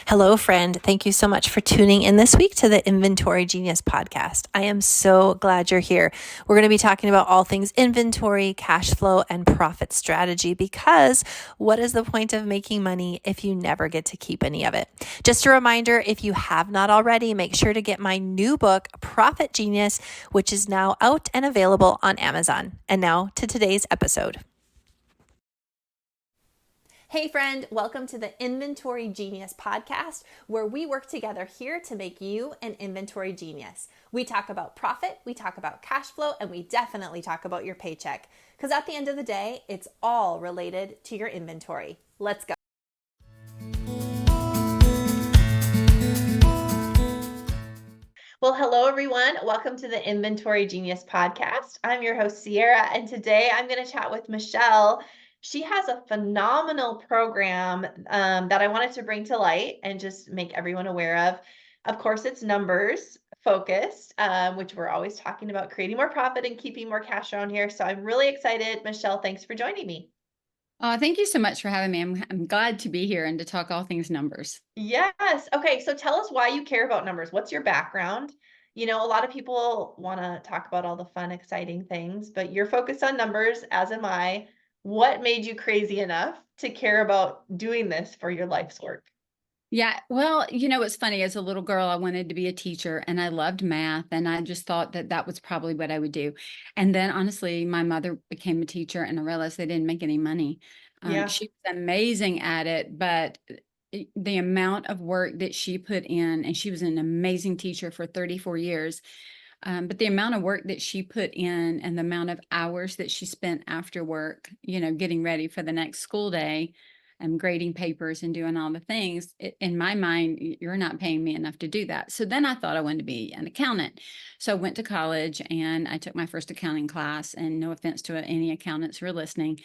Hello, friend. Thank you so much for tuning in this week to the Inventory Genius podcast. I am so glad you're here. We're going to be talking about all things inventory, cash flow, and profit strategy because what is the point of making money if you never get to keep any of it? Just a reminder, if you have not already, make sure to get my new book, Profit Genius, which is now out and available on Amazon. And now to today's episode. Hey, friend, welcome to the Inventory Genius podcast, where we work together here to make you an inventory genius. We talk about profit, we talk about cash flow, and we definitely talk about your paycheck. Because at the end of the day, it's all related to your inventory. Let's go. Well, hello, everyone. Welcome to the Inventory Genius podcast. I'm your host, Ciara, and today I'm going to chat with Michele. She has a phenomenal program that I wanted to bring to light and just make everyone aware of. Of course, it's numbers focused, which we're always talking about creating more profit and keeping more cash around here. So I'm really excited. Michele, thanks for joining me. Thank you so much for having me. I'm glad to be here and to talk all things numbers. Yes. Okay. So tell us why you care about numbers. What's your background? A lot of people want to talk about all the fun, exciting things, but you're focused on numbers, as am I. What made you crazy enough to care about doing this for your life's work? Yeah, well, it's funny. As a little girl, I wanted to be a teacher and I loved math. And I just thought that that was probably what I would do. And then honestly, my mother became a teacher and I realized they didn't make any money. Yeah. She was amazing at it, but the amount of work that she put in, and she was an amazing teacher for 34 years. But the amount of work that she put in and the amount of hours that she spent after work, getting ready for the next school day and grading papers and doing all the things, in my mind, you're not paying me enough to do that. So then I thought I wanted to be an accountant. So I went to college and I took my first accounting class. And no offense to any accountants who are listening,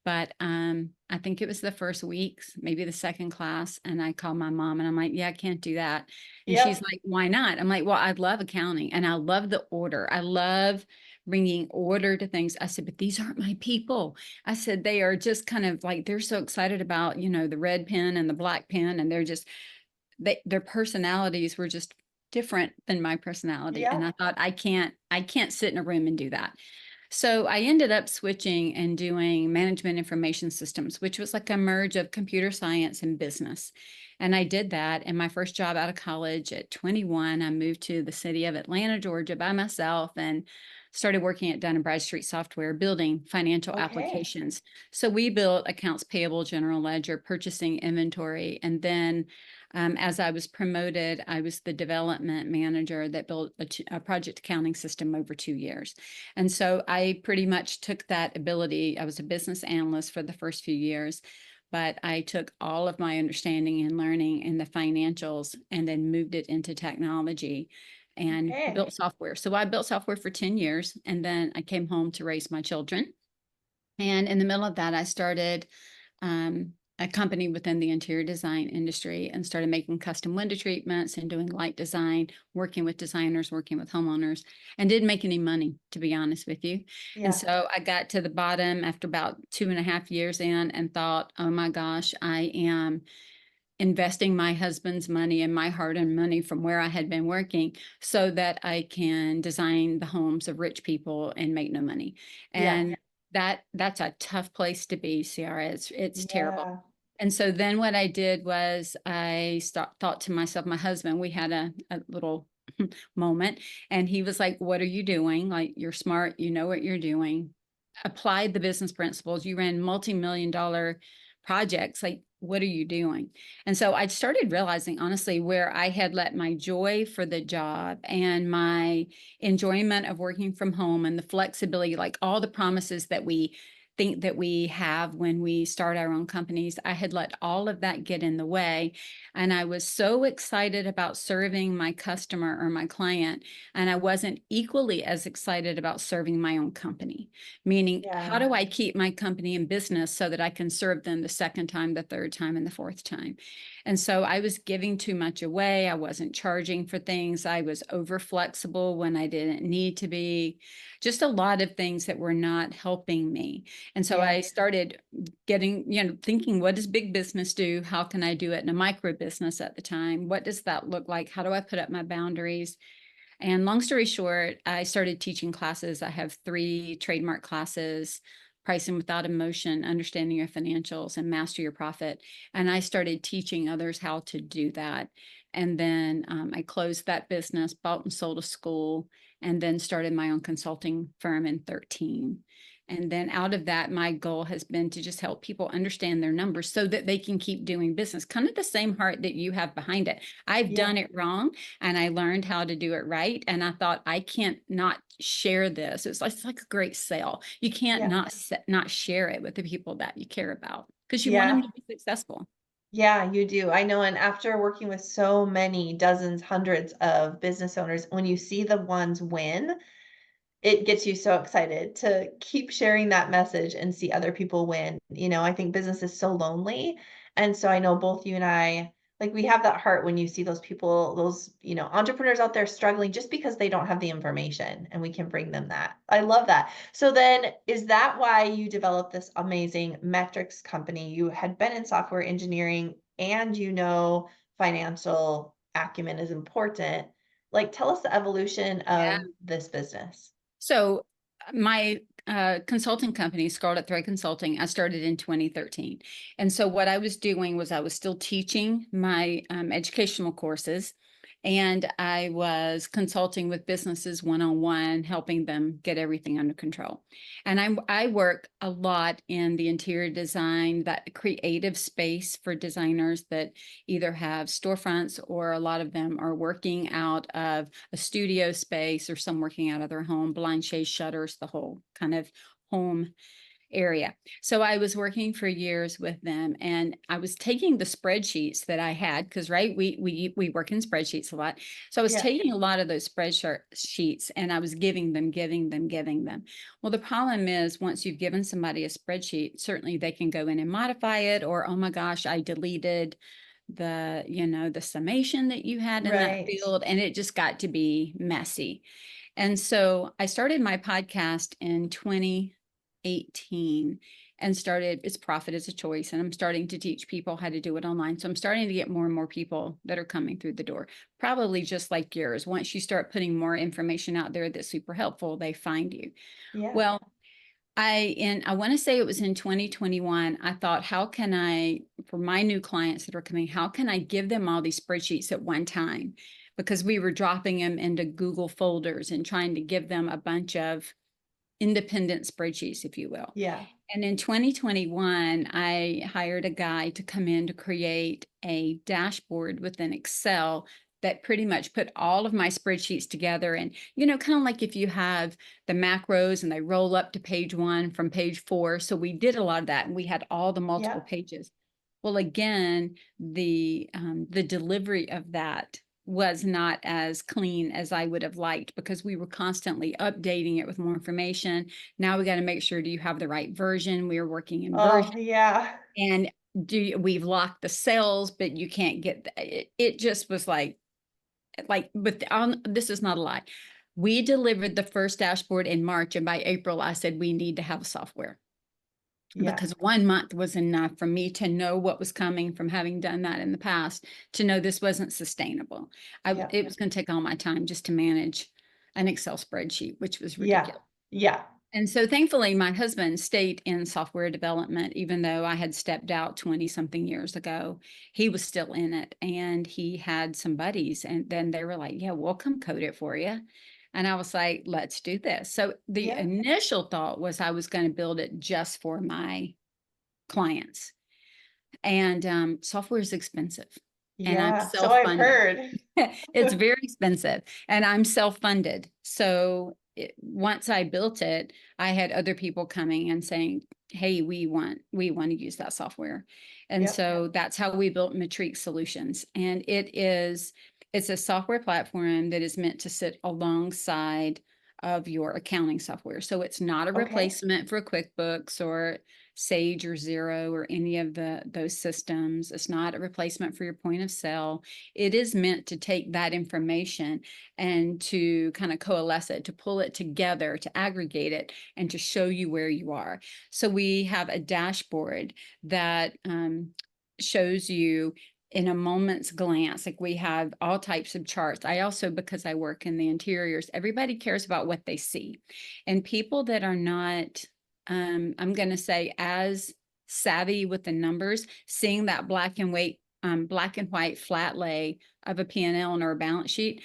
but I think it was the first weeks, maybe the second class. And I called my mom and I'm like, yeah, I can't do that. And she's Yep. like, why not? I'm like, well, I love accounting and I love the order. I love bringing order to things. I said, but these aren't my people. I said, they are just kind of like, they're so excited about, the red pen and the black pen. And their personalities were just different than my personality. And Yep. I thought, I can't sit in a room and do that. So I ended up switching and doing management information systems, which was like a merge of computer science and business. And I did that. And my first job out of college at 21, I moved to the city of Atlanta, Georgia by myself and started working at Dun& Bradstreet Software, building financial Okay. applications. So we built accounts payable, general ledger, purchasing, inventory. And then as I was promoted, I was the development manager that built a project accounting system over 2 years. And so I pretty much took that ability. I was a business analyst for the first few years, but I took all of my understanding and learning in the financials and then moved it into technology and built Okay. software. So I built software for 10 years and then I came home to raise my children. And in the middle of that, I started a company within the interior design industry and started making custom window treatments and doing light design, working with designers, working with homeowners, and didn't make any money, to be honest with you. And Yeah. so I got to the bottom after about 2.5 years in and thought, oh my gosh, I am investing my husband's money and my hard-earned money from where I had been working so that I can design the homes of rich people and make no money. Yeah. And that's a tough place to be, Ciara. It's terrible. Yeah. And so then what I did was thought to myself, my husband, we had a little moment, and he was like, what are you doing? Like, you're smart, you know what you're doing. Applied the business principles. You ran multi-million dollar projects. Like, what are you doing? And so I started realizing, honestly, where I had let my joy for the job and my enjoyment of working from home and the flexibility, like all the promises that we think that we have when we start our own companies, I had let all of that get in the way. And I was so excited about serving my customer or my client. And I wasn't equally as excited about serving my own company, meaning, how Yeah. do I keep my company in business so that I can serve them the second time, the third time, and the fourth time? And so I was giving too much away. I wasn't charging for things. I was over flexible when I didn't need to be. Just a lot of things that were not helping me. And so Yeah. I started getting, thinking, what does big business do? How can I do it in a micro business at the time? What does that look like? How do I put up my boundaries? And long story short, I started teaching classes. I have 3 trademark classes: pricing without emotion, understanding your financials, and master your profit. And I started teaching others how to do that. And then I closed that business, bought and sold a school, and then started my own consulting firm in 13. And then out of that, my goal has been to just help people understand their numbers so that they can keep doing business. Kind of the same heart that you have behind it. I've done it wrong, and I learned how to do it right. And I thought, I can't not share this. It's like a great sale. You can't Yeah. not share it with the people that you care about, because you want them Yeah. to be successful. Yeah, you do. I know. And after working with so many dozens, hundreds of business owners, when you see the ones win, it gets you so excited to keep sharing that message and see other people win. I think business is so lonely. And so I know both you and I, like, we have that heart when you see those people, those, entrepreneurs out there struggling just because they don't have the information, and we can bring them that. I love that. So then is that why you developed this amazing metrics company? You had been in software engineering, and financial acumen is important. Like, tell us the evolution of this business. So my consulting company, Scarlet Thread Consulting, I started in 2013. And so what I was doing was I was still teaching my educational courses, and I was consulting with businesses one-on-one, helping them get everything under control. And I work a lot in the interior design, that creative space for designers that either have storefronts, or a lot of them are working out of a studio space, or some working out of their home, blind shade shutters, the whole kind of home area. So I was working for years with them, and I was taking the spreadsheets that I had, because right, we work in spreadsheets a lot. So I was Yeah. taking a lot of those spreadsheets, and I was giving them. Well, the problem is, once you've given somebody a spreadsheet, certainly they can go in and modify it, or, oh my gosh, I deleted the summation that you had in that Right. field, and it just got to be messy. And so I started my podcast in 2018, and started It's Profit as a Choice. And I'm starting to teach people how to do it online. So I'm starting to get more and more people that are coming through the door, probably just like yours. Once you start putting more information out there that's super helpful, they find you. Yeah. Well, I want to say it was in 2021, I thought, how can I, for my new clients that are coming, how can I give them all these spreadsheets at one time? Because we were dropping them into Google folders and trying to give them a bunch of independent spreadsheets, if you will. Yeah. And in 2021, I hired a guy to come in to create a dashboard within Excel that pretty much put all of my spreadsheets together. And, kind of like if you have the macros and they roll up to page 1 from page 4. So we did a lot of that, and we had all the multiple Yeah. pages. Well, again, the delivery of that was not as clean as I would have liked, because we were constantly updating it with more information. Now we got to make sure, do you have the right version? We are working in version, Oh, yeah. and we've locked the cells, but you can't get it just was but this is not a lie. We delivered the first dashboard in March, and by April I said we need to have a software, Yeah. because 1 month was enough for me to know what was coming from having done that in the past, to know this wasn't sustainable. Yeah. It was going to take all my time just to manage an Excel spreadsheet, which was Yeah. ridiculous. Yeah. And so thankfully, my husband stayed in software development, even though I had stepped out 20 something years ago. He was still in it, and he had some buddies, and then they were like, yeah, we'll come code it for you. And I was like, let's do this. So the Yeah. initial thought was I was going to build it just for my clients. And software is expensive, and I'm Yeah. So I've self-funded. heard. It's very expensive, and I'm self-funded. So once I built it, I had other people coming and saying, hey, we want to use that software. And Yep. so that's how we built MEtrique Solutions. And it's a software platform that is meant to sit alongside of your accounting software. So it's not a Okay. replacement for QuickBooks or Sage or Xero or any of those systems. It's not a replacement for your point of sale. It is meant to take that information and to kind of coalesce it, to pull it together, to aggregate it, and to show you where you are. So we have a dashboard that shows you in a moment's glance. Like, we have all types of charts. I also, because I work in the interiors, everybody cares about what they see. And people that are not, I'm going to say, as savvy with the numbers, seeing that black and white flat lay of a P&L or a balance sheet,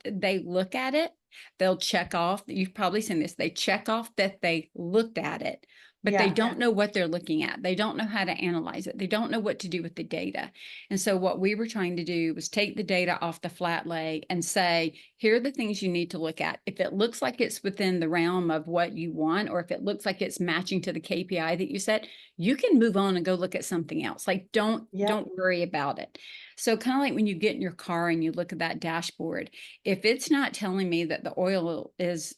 they look at it, they'll check off. You've probably seen this. They check off that they looked at it, but they Yeah. don't know what they're looking at. They don't know how to analyze it. They don't know what to do with the data. And so what we were trying to do was take the data off the flat lay and say, here are the things you need to look at. If it looks like it's within the realm of what you want, or if it looks like it's matching to the KPI that you set, you can move on and go look at something else. Like, don't worry about it. So kind of like when you get in your car and you look at that dashboard, if it's not telling me that the oil is,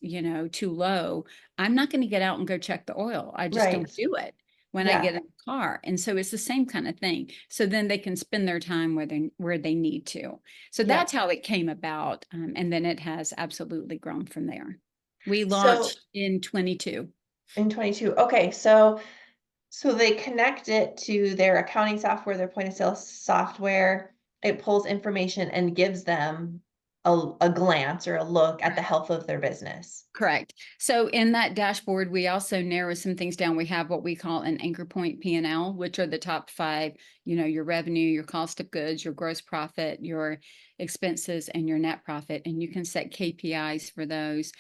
too low, I'm not going to get out and go check the oil. I just don't Right. do it when I Yeah. get in the car. And so it's the same kind of thing. So then they can spend their time where they need to. So Yeah. that's how it came about. And then it has absolutely grown from there. We So launched in 22. in 22. Okay. So they connect it to their accounting software, their point of sale software. It pulls information and gives them a glance or a look at the health of their business. Correct. So in that dashboard, we also narrow some things down. We have what we call an anchor point P&L, which are the top 5, your revenue, your cost of goods, your gross profit, your expenses, and your net profit. And you can set KPIs for those.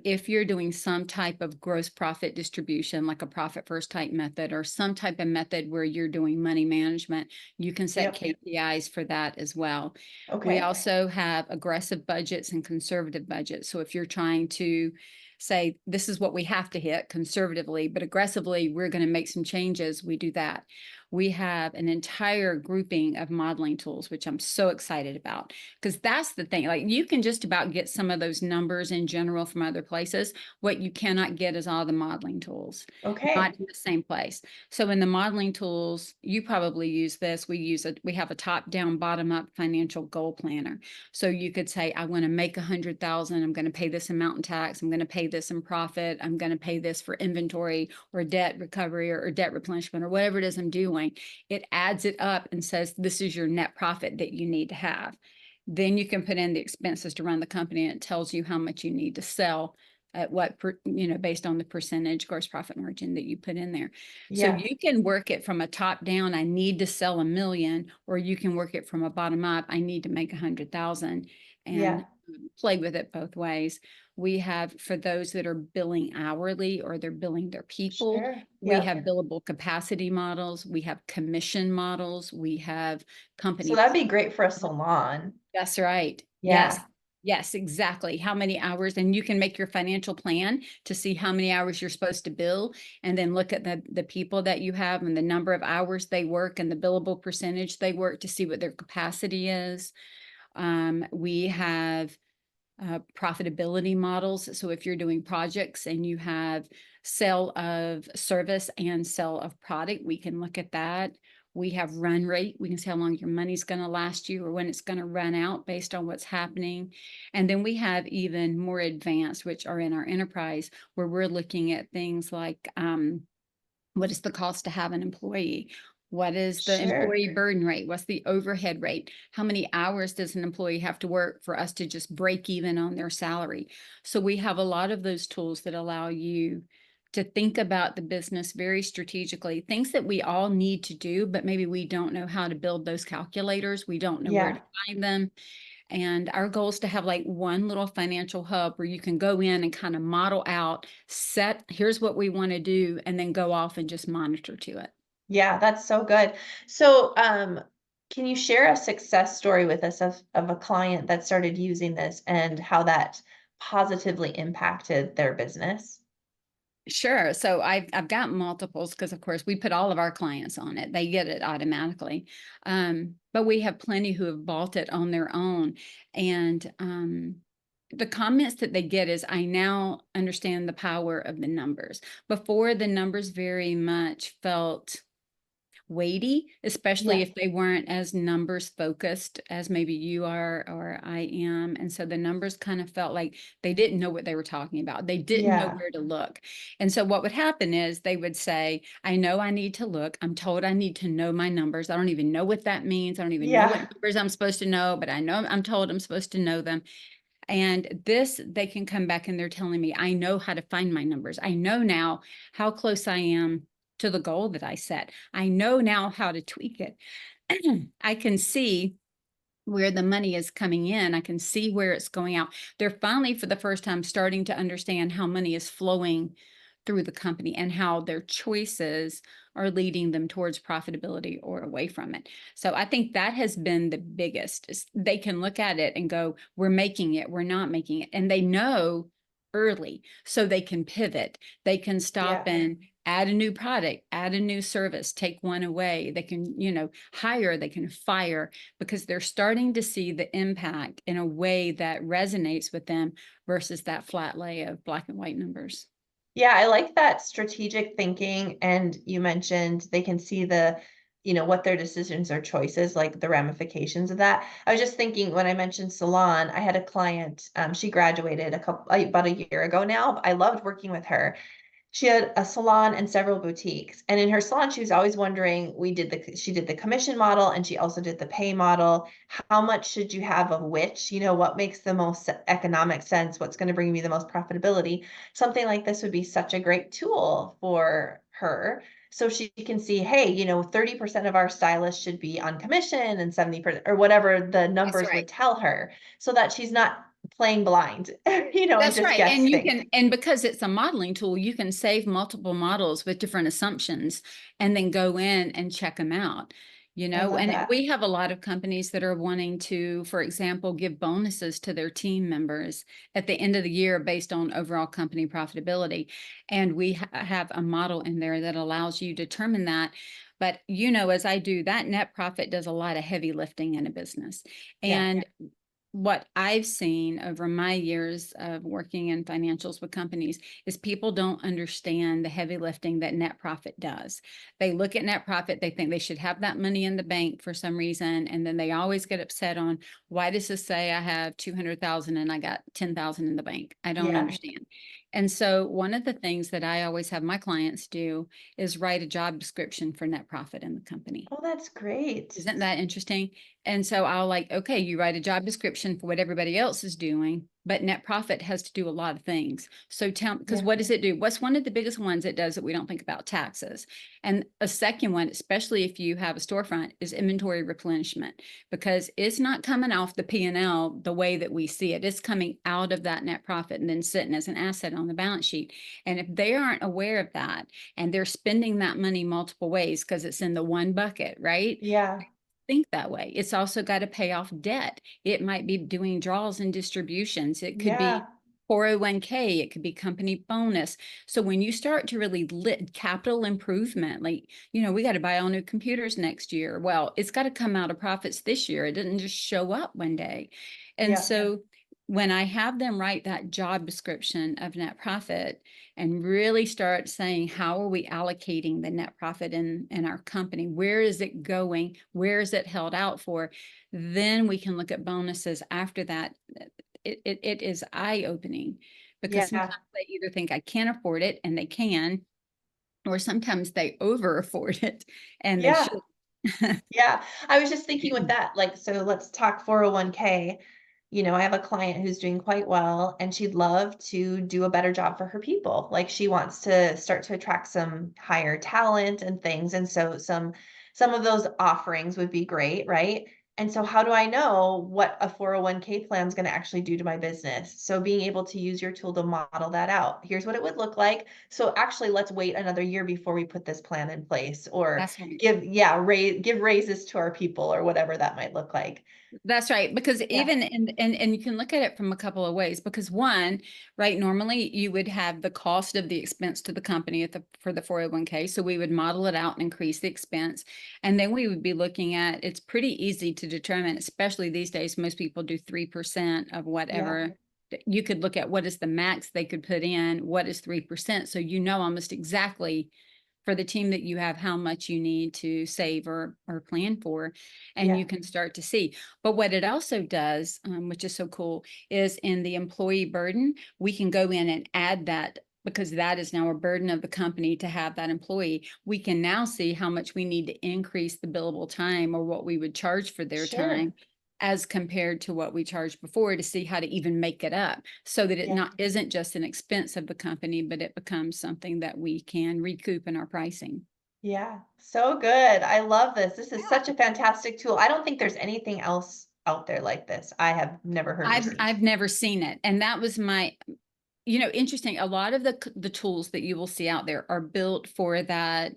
If you're doing some type of gross profit distribution, like a profit first type method, or some type of method where you're doing money management, you can set KPIs for that as well. We Okay. also have aggressive budgets and conservative budgets. So if you're trying to say, this is what we have to hit conservatively, but aggressively, we're going to make some changes, we do that. We have an entire grouping of modeling tools, which I'm so excited about, because that's the thing. Like, you can just about get some of those numbers in general from other places. What you cannot get is all the modeling tools, Okay. not in the same place. So in the modeling tools, you probably use this. We have a top down, bottom up financial goal planner. So you could say, I want to make 100,000. I'm going to pay this amount in tax. I'm going to pay this in profit. I'm going to pay this for inventory or debt recovery or debt replenishment or whatever it is I'm doing. It adds it up and says, this is your net profit that you need to have. Then you can put in the expenses to run the company, and it tells you how much you need to sell at what, based on the percentage gross profit margin that you put in there. So you can work it from a top down, I need to sell 1 million, or you can work it from a bottom up, I need to make 100,000, and play with it both ways. We have, for those that are billing hourly or they're billing their people, we have billable capacity models, we have commission models, we have company. So that'd be great for a salon. That's right. Yeah. Yes, exactly. How many hours? And you can make your financial plan to see how many hours you're supposed to bill, and then look at the people that you have and the number of hours they work and the billable percentage they work to see what their capacity is. We have profitability models. So if you're doing projects and you have sale of service and sale of product, we can look at that. We have run rate. We can see how long your money's going to last you or when it's going to run out based on what's happening. And then we have even more advanced, which are in our enterprise, where we're looking at things like what is the cost to have an employee? What is the employee burden rate? What's the overhead rate? How many hours does an employee have to work for us to just break even on their salary? So we have a lot of those tools that allow you to think about the business very strategically, things that we all need to do, but maybe we don't know how to build those calculators. We don't know where to find them. And our goal is to have like one little financial hub where you can go in and kind of model out, here's what we want to do, and then go off and just monitor to it. Yeah, that's so good. So, can you share a success story with us of a client that started using this and how that positively impacted their business? Sure. So I've got multiples because, of course, we put all of our clients on it. They get it automatically. But we have plenty who have bought it on their own. And the comments that they get is, I now understand the power of the numbers. Before, the numbers very much felt weighty, especially Yeah. if they weren't as numbers focused as maybe you are or I am. And so the numbers kind of felt like they didn't know what they were talking about. They didn't know Yeah. where to look. And so what would happen is they would say, I know I need to look. I'm told I need to know my numbers. I don't even know what that means. I don't even know what Yeah. numbers I'm supposed to know, but I know I'm told I'm supposed to know them. And this, they can come back and they're telling me, I know how to find my numbers. I know now how close I am to the goal that I set. I know now how to tweak it. I can see where the money is coming in. I can see where it's going out. They're finally, for the first time, starting to understand how money is flowing through the company and how their choices are leading them towards profitability or away from it. So I think that has been the biggest. They can look at it and go, we're making it, we're not making it. And they know early, so they can pivot. They can stop Yeah. and add a new product, add a new service, take one away. They can, hire, they can fire, because they're starting to see the impact in a way that resonates with them versus that flat lay of black and white numbers. Yeah, I like that strategic thinking. And you mentioned they can see what their decisions or choices, like the ramifications of that. I was just thinking when I mentioned salon, I had a client, she graduated about a year ago now. I loved working with her. She had a salon and several boutiques. And in her salon, she was always wondering, she did the commission model and she also did the pay model. How much should you have of which? What makes the most economic sense? What's going to bring me the most profitability? Something like this would be such a great tool for her. So she can see, hey, 30% of our stylists should be on commission and 70% or whatever the That's numbers right. would tell her, so that she's not playing blind, and That's just right. And you guessing. can, and because it's a modeling tool, you can save multiple models with different assumptions and then go in and check them out. I love And that. we have a lot of companies that are wanting to, for example, give bonuses to their team members at the end of the year based on overall company profitability. And we have a model in there that allows you to determine that. But as I do, that net profit does a lot of heavy lifting in a business. Yeah. And what I've seen over my years of working in financials with companies is people don't understand the heavy lifting that net profit does. They look at net profit, they think they should have that money in the bank for some reason, and then they always get upset on, why does this say I have 200,000 and I got 10,000 in the bank? I don't Yeah. understand. And so one of the things that I always have my clients do is write a job description for net profit in the company. Oh, that's great. Isn't that interesting? And so I'll like, okay, you write a job description for what everybody else is doing, but net profit has to do a lot of things. So tell, because Yeah. what does it do? What's one of the biggest ones it does that we don't think about? Taxes. And a second one, especially if you have a storefront, is inventory replenishment, because it's not coming off the P&L the way that we see it. It's coming out of that net profit and then sitting as an asset on the balance sheet. And if they aren't aware of that and they're spending that money multiple ways because it's in the one bucket, right? Yeah. Think that way. It's also got to pay off debt. It might be doing draws and distributions. It could be Yeah. 401k. It could be company bonus. So when you start to really capital improvement, like, we got to buy all new computers next year. Well, it's got to come out of profits this year. It didn't just show up one day. And Yeah. so when I have them write that job description of net profit and really start saying, how are we allocating the net profit in our company? Where is it going? Where is it held out for? Then we can look at bonuses after that. It is eye-opening, because sometimes Yeah. they either think I can't afford it, and they can, or sometimes they over afford it and they Yeah. should. Yeah. I was just thinking with that, like, so let's talk 401k. I have a client who's doing quite well and she'd love to do a better job for her people. Like she wants to start to attract some higher talent and things. And so some of those offerings would be great, right? And so how do I know what a 401k plan is going to actually do to my business? So being able to use your tool to model that out. Here's what it would look like. So actually let's wait another year before we put this plan in place, or That's right. give raises to our people, or whatever that might look like. That's right. Because Yeah. even and you can look at it from a couple of ways. Because one, right, normally you would have the cost of the expense to the company for the 401k. So we would model it out and increase the expense. And then we would be looking at, it's pretty easy to determine, especially these days, most people do 3% of Yeah. whatever you could look at what is the max they could put in, what is 3%. So you know almost exactly for the team that you have how much you need to save or plan for, and you can start to see. But what it also does, which is so cool, is in the employee burden, we can go in and add that, because that is now a burden of the company to have that employee. We can now see how much we need to increase the billable time, or what we would charge for their time, as compared to what we charged before, to see how to even make it up, so that it isn't just an expense of the company, but it becomes something that we can recoup in our pricing. Yeah, so good. I love this. This is such a fantastic tool. I don't think there's anything else out there like this. I have never heard or seen. I've never seen it. And that was my, interesting. A lot of the tools that you will see out there are built for that,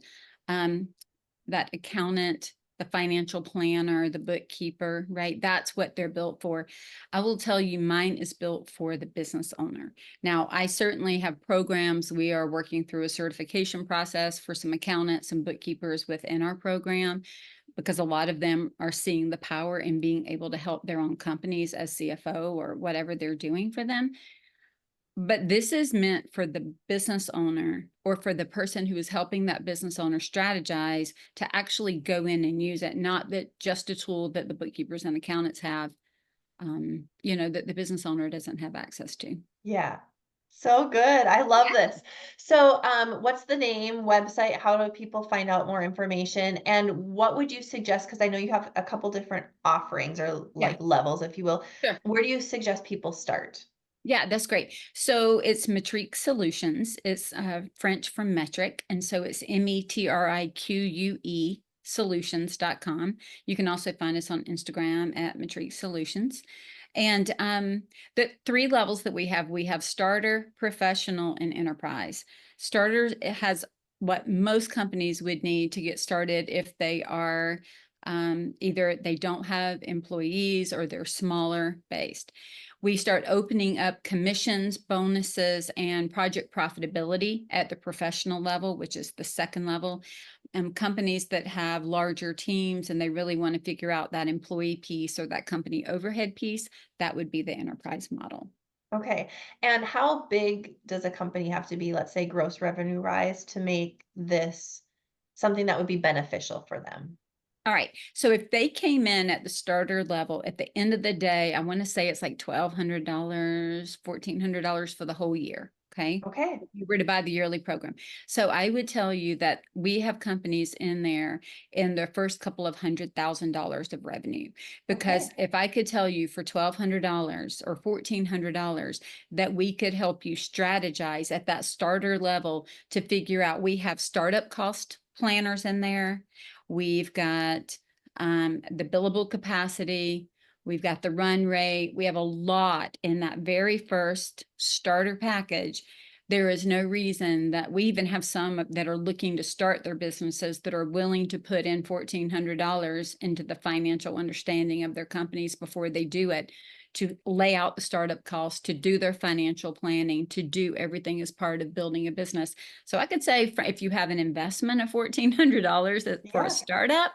that accountant, the financial planner, the bookkeeper, right? That's what they're built for. I will tell you, mine is built for the business owner. Now, I certainly have programs. We are working through a certification process for some accountants and bookkeepers within our program, because a lot of them are seeing the power in being able to help their own companies as CFO or whatever they're doing for them. But this is meant for the business owner, or for the person who is helping that business owner strategize, to actually go in and use it, not that just a tool that the bookkeepers and accountants have, that the business owner doesn't have access to. Yeah. So good. I love this. So, what's the name, website? How do people find out more information? And what would you suggest? Because I know you have a couple different offerings, or like levels, if you will. Sure. Where do you suggest people start? Yeah, that's great. So it's MEtrique Solutions. It's French from metric. And so it's MEtrique solutions.com. You can also find us on Instagram at MEtrique Solutions. And the 3 levels that we have starter, professional, and enterprise. Starter has what most companies would need to get started if they are either they don't have employees, or they're smaller based. We start opening up commissions, bonuses, and project profitability at the professional level, which is the second level. Companies that have larger teams and they really want to figure out that employee piece, or that company overhead piece, that would be the enterprise model. Okay. And how big does a company have to be, let's say, gross revenue rise, to make this something that would be beneficial for them? All right. So if they came in at the starter level, at the end of the day, I want to say it's like $1,200, $1,400 for the whole year. Okay. Okay. If you were to buy the yearly program. So I would tell you that we have companies in there in their first couple of $100,000 of revenue. Because if I could tell you for $1,200 or $1,400 that we could help you strategize at that starter level to figure out, we have startup cost planners in there. We've got the billable capacity. We've got the run rate. We have a lot in that very first starter package. There is no reason that we even have some that are looking to start their businesses that are willing to put in $1,400 into the financial understanding of their companies before they do it, to lay out the startup costs, to do their financial planning, to do everything as part of building a business. So I could say, if you have an investment of $1,400 for a startup,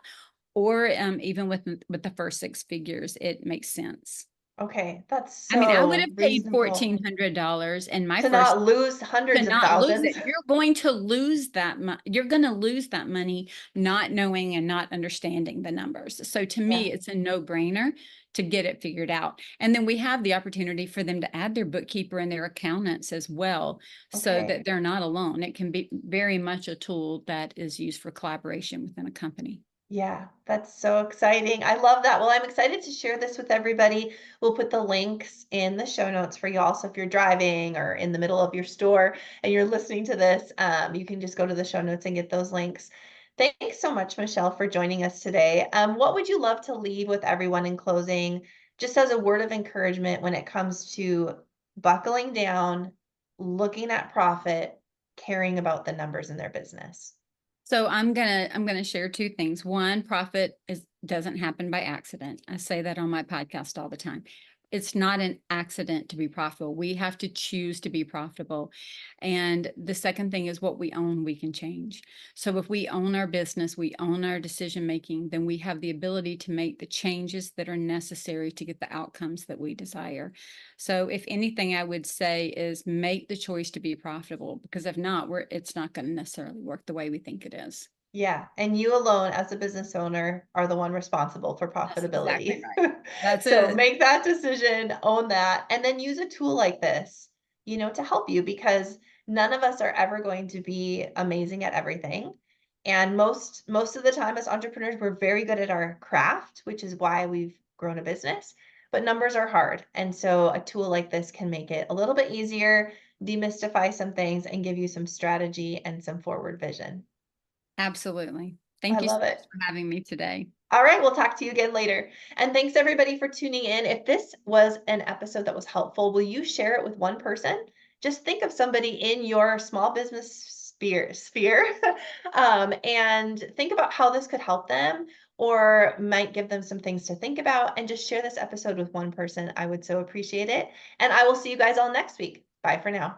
or even with the first 6 figures, it makes sense. Okay, that's so I mean, I would have paid reasonable. $1,400 in my To first, not lose hundreds of thousands. You're going to lose that you're going to lose that money, not knowing and not understanding the numbers. So to me, it's a no-brainer to get it figured out. And then we have the opportunity for them to add their bookkeeper and their accountants as well, so that they're not alone. It can be very much a tool that is used for collaboration within a company. Yeah, that's so exciting. I love that. Well, I'm excited to share this with everybody. We'll put the links in the show notes for y'all. So if you're driving or in the middle of your store and you're listening to this, you can just go to the show notes and get those links. Thanks so much, Michele, for joining us today. What would you love to leave with everyone in closing, just as a word of encouragement when it comes to buckling down, looking at profit, caring about the numbers in their business? So I'm gonna share 2 things. One, profit doesn't happen by accident. I say that on my podcast all the time. It's not an accident to be profitable. We have to choose to be profitable. And the second thing is what we own, we can change. So if we own our business, we own our decision making, then we have the ability to make the changes that are necessary to get the outcomes that we desire. So if anything, I would say is make the choice to be profitable, because if not, it's not going to necessarily work the way we think it is. Yeah, and you alone as a business owner are the one responsible for That's exactly profitability. right. That's So it. make that decision, own that, and then use a tool like this, to help you, because none of us are ever going to be amazing at everything. And most of the time as entrepreneurs, we're very good at our craft, which is why we've grown a business, but numbers are hard. And so a tool like this can make it a little bit easier, demystify some things, and give you some strategy and some forward vision. Absolutely. I Thank you so love much it. for having me today. All right, we'll talk to you again later. And thanks everybody for tuning in. If this was an episode that was helpful, will you share it with one person? Just think of somebody in your small business sphere and think about how this could help them or might give them some things to think about, and just share this episode with one person. I would so appreciate it. And I will see you guys all next week. Bye for now.